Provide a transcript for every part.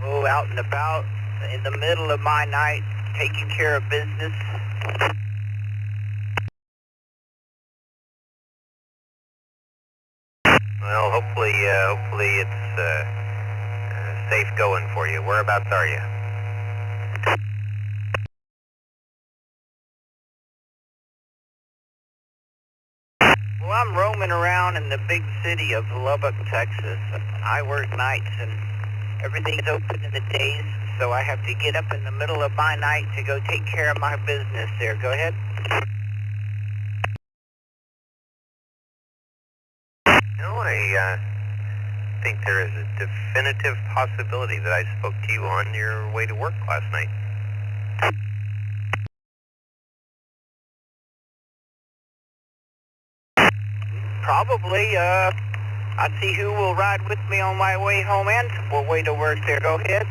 Oh, out and about in the middle of my night, taking care of business. Well, hopefully it's safe going for you. Whereabouts are you? Well, I'm roaming around in the big city of Lubbock, Texas. I work nights and everything's open in the days, so I have to get up in the middle of my night to go take care of my business there. Go ahead. No, I think there is a definitive possibility that I spoke to you on your way to work last night. Probably, I see who will ride with me on my way home and will way to work there. Go ahead.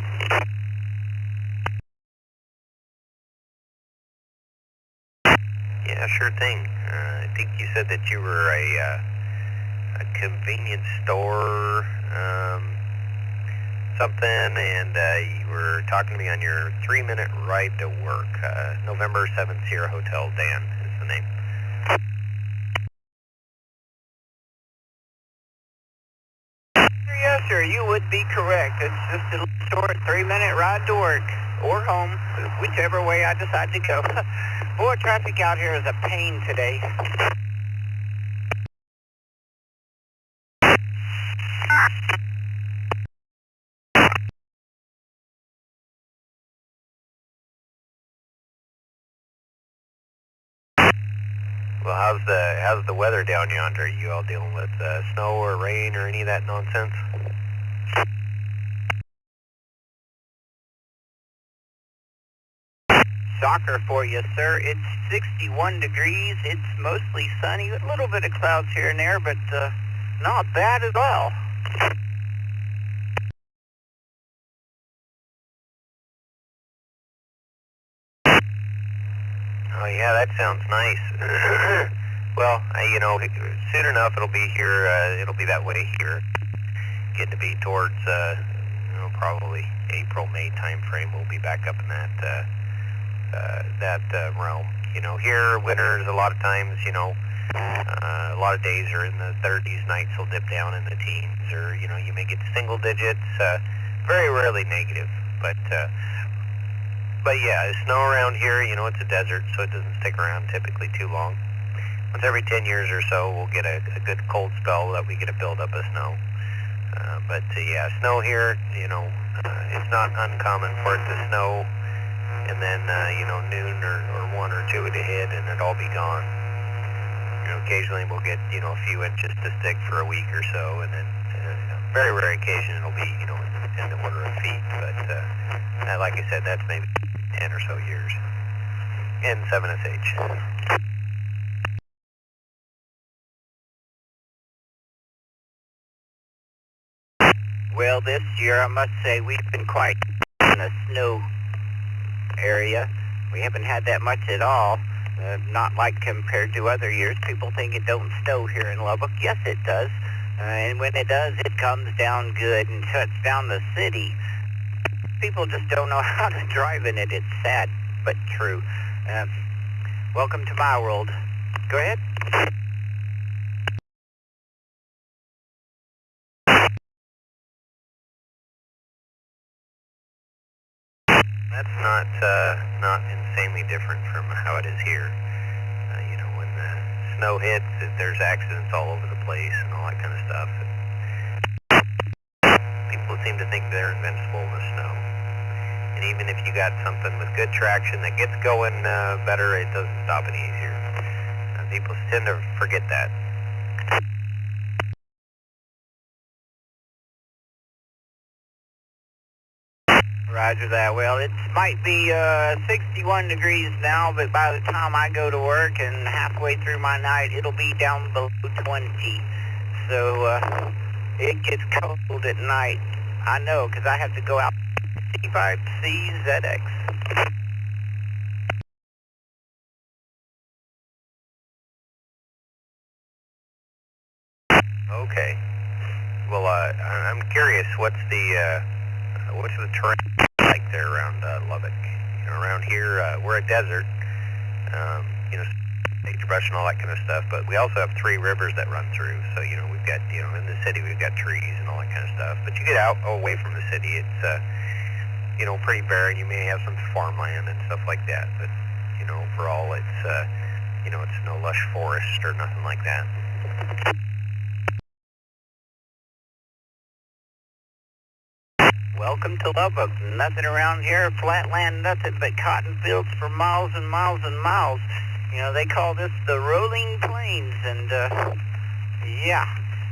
Yeah, sure thing. I think you said that you were a convenience store, something, and you were talking to me on your 3-minute ride to work. November 7th Sierra Hotel, Dan is the name. Yes, sir, you would be correct. It's just a short 3-minute ride to work or home, whichever way I decide to go. Boy, traffic out here is a pain today. Well, how's the weather down yonder? Are you all dealing with snow or rain or any of that nonsense? Shocker for you, sir. It's 61 degrees. It's mostly sunny. A little bit of clouds here and there, but not bad at all. Oh yeah, that sounds nice. Well, soon enough it'll be here. It'll be that way here. Getting to be towards, probably April, May time frame. We'll be back up in that realm. Here winters a lot of times. A lot of days are in the 30s. Nights will dip down in the teens, or you may get single digits. Very rarely negative, but yeah, snow around here, it's a desert, so it doesn't stick around typically too long. Once every 10 years or so, we'll get a good cold spell that we get a buildup of snow. But yeah, snow here, it's not uncommon for it to snow, and then, noon or 1 or 2 to hit, and it'll all be gone. Occasionally we'll get, a few inches to stick for a week or so, and then very rare occasion it'll be, in the order of feet, but like I said, that's maybe 10 or so years in 7SH. Well, this year I must say we've been quite in a snow area. We haven't had that much at all. Not like compared to other years. People think it don't snow here in Lubbock. Yes, it does. And when it does, it comes down good and shuts down the city. People just don't know how to drive in it. It's sad, but true. Welcome to my world. Go ahead. That's not insanely different from how it is here. When the snow hits, there's accidents all over the place and all that kind of stuff. People seem to think they're invincible in the snow. And even if you got something with good traction that gets going better, it doesn't stop any easier. People tend to forget that. Roger that. Well, it might be 61 degrees now, but by the time I go to work and halfway through my night, it'll be down below 20. So it gets cold at night. I know, because I have to go out C5CZX. Okay. Well, I'm curious. What's the terrain like there around Lubbock? You know, around here, we're a desert. You know, sagebrush and all that kind of stuff. But we also have 3 rivers that run through. So you know, we've got in the city we've got trees and all that kind of stuff. But you get out away from the city, it's pretty barren. You may have some farmland and stuff like that. But overall, it's it's no lush forest or nothing like that. Welcome to Lubbock. Nothing around here, flat land, nothing but cotton fields for miles and miles and miles. You know, they call this the rolling plains, and yeah.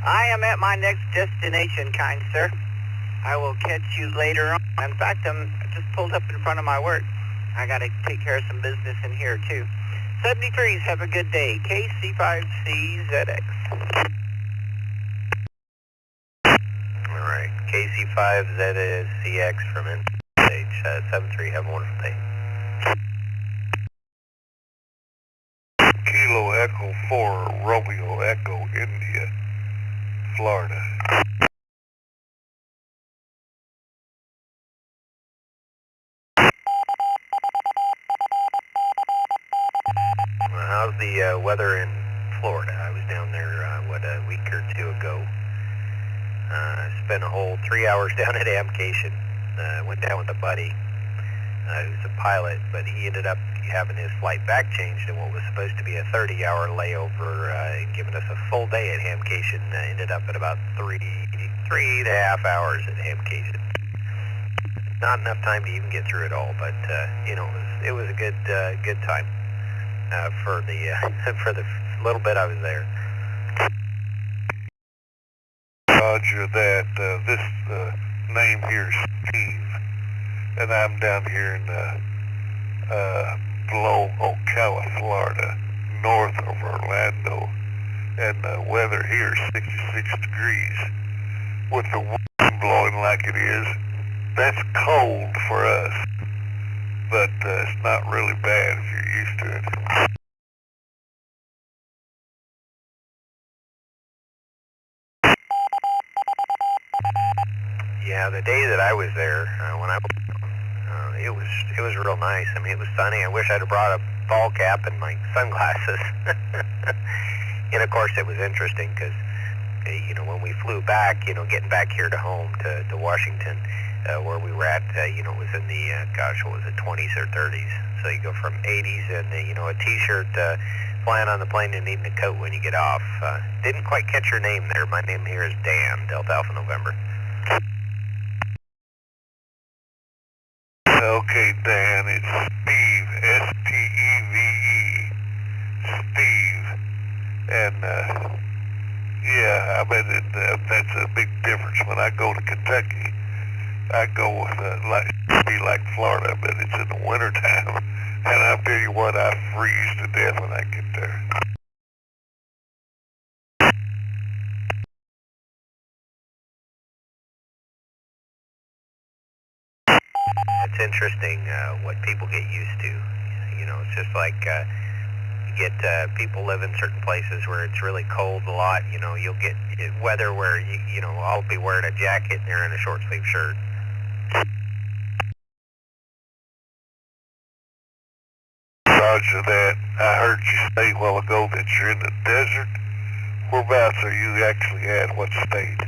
I am at my next destination, kind sir. I will catch you later on. In fact, I just pulled up in front of my work. I gotta take care of some business in here, too. 73s, have a good day. KC5CZX. Alright, KC5ZCX from NH 73, have a wonderful day. Kilo Echo 4, Romeo Echo, India, Florida. How's the weather in Florida? I was down there, a week or 2 ago. Spent a whole 3 hours down at Amcation. Went down with a buddy who's a pilot, but he ended up having his flight back changed, and what was supposed to be a 30-hour layover and giving us a full day at Hamcation ended up at about 3.5 hours at Hamcation. Not enough time to even get through it all, but it was a good time for the for the little bit I was there. Roger that. This name here is Steve, and I'm down here in below Ocala, Florida, north of Orlando, and the weather here is 66 degrees. With the wind blowing like it is, that's cold for us, but it's not really bad if you're used to it. Yeah, the day that I was there, when it was real nice. I mean, it was sunny. I wish I'd have brought a ball cap and my sunglasses. And of course, it was interesting because, when we flew back, getting back here to home to Washington, where we were at, it was in the, what was it, 20s or 30s. So you go from 80s and, a t-shirt, flying on the plane and needing a coat when you get off. Didn't quite catch your name there. My name here is Dan, Delta Alpha November. Okay, Dan, it's Steve, S-T-E-V-E, Steve, and yeah, I mean, that's a big difference. When I go to Kentucky, I go with, like Florida, but it's in the wintertime, and I'll tell you what, I freeze to death when I get there. It's interesting what people get used to. It's just like you get people live in certain places where it's really cold a lot. You'll get weather where I'll be wearing a jacket and they're in a short sleeve shirt. Roger that. I heard you say a while ago that you're in the desert. Whereabouts are you actually at? What state?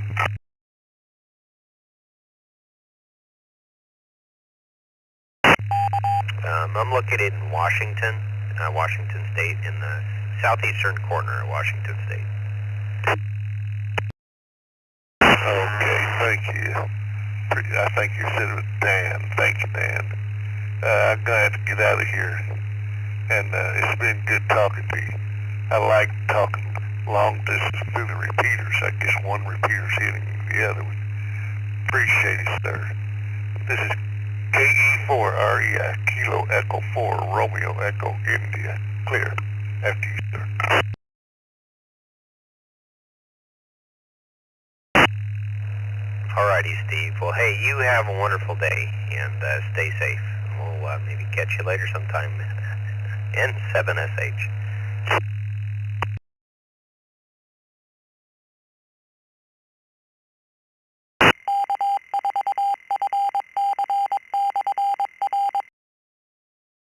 I'm located in Washington, Washington State, in the southeastern corner of Washington State. Okay, thank you. I think you said it was Dan. Thank you, Dan. I'm going to have to get out of here. And it's been good talking to you. I like talking long distance through the repeaters. I guess one repeater's hitting the other one. Appreciate it, sir. This is KE4REI, Kilo Echo 4, Romeo Echo, India. Clear. After you, sir. Alrighty, Steve. Well, hey, you have a wonderful day, and stay safe. We'll maybe catch you later sometime in 7SH.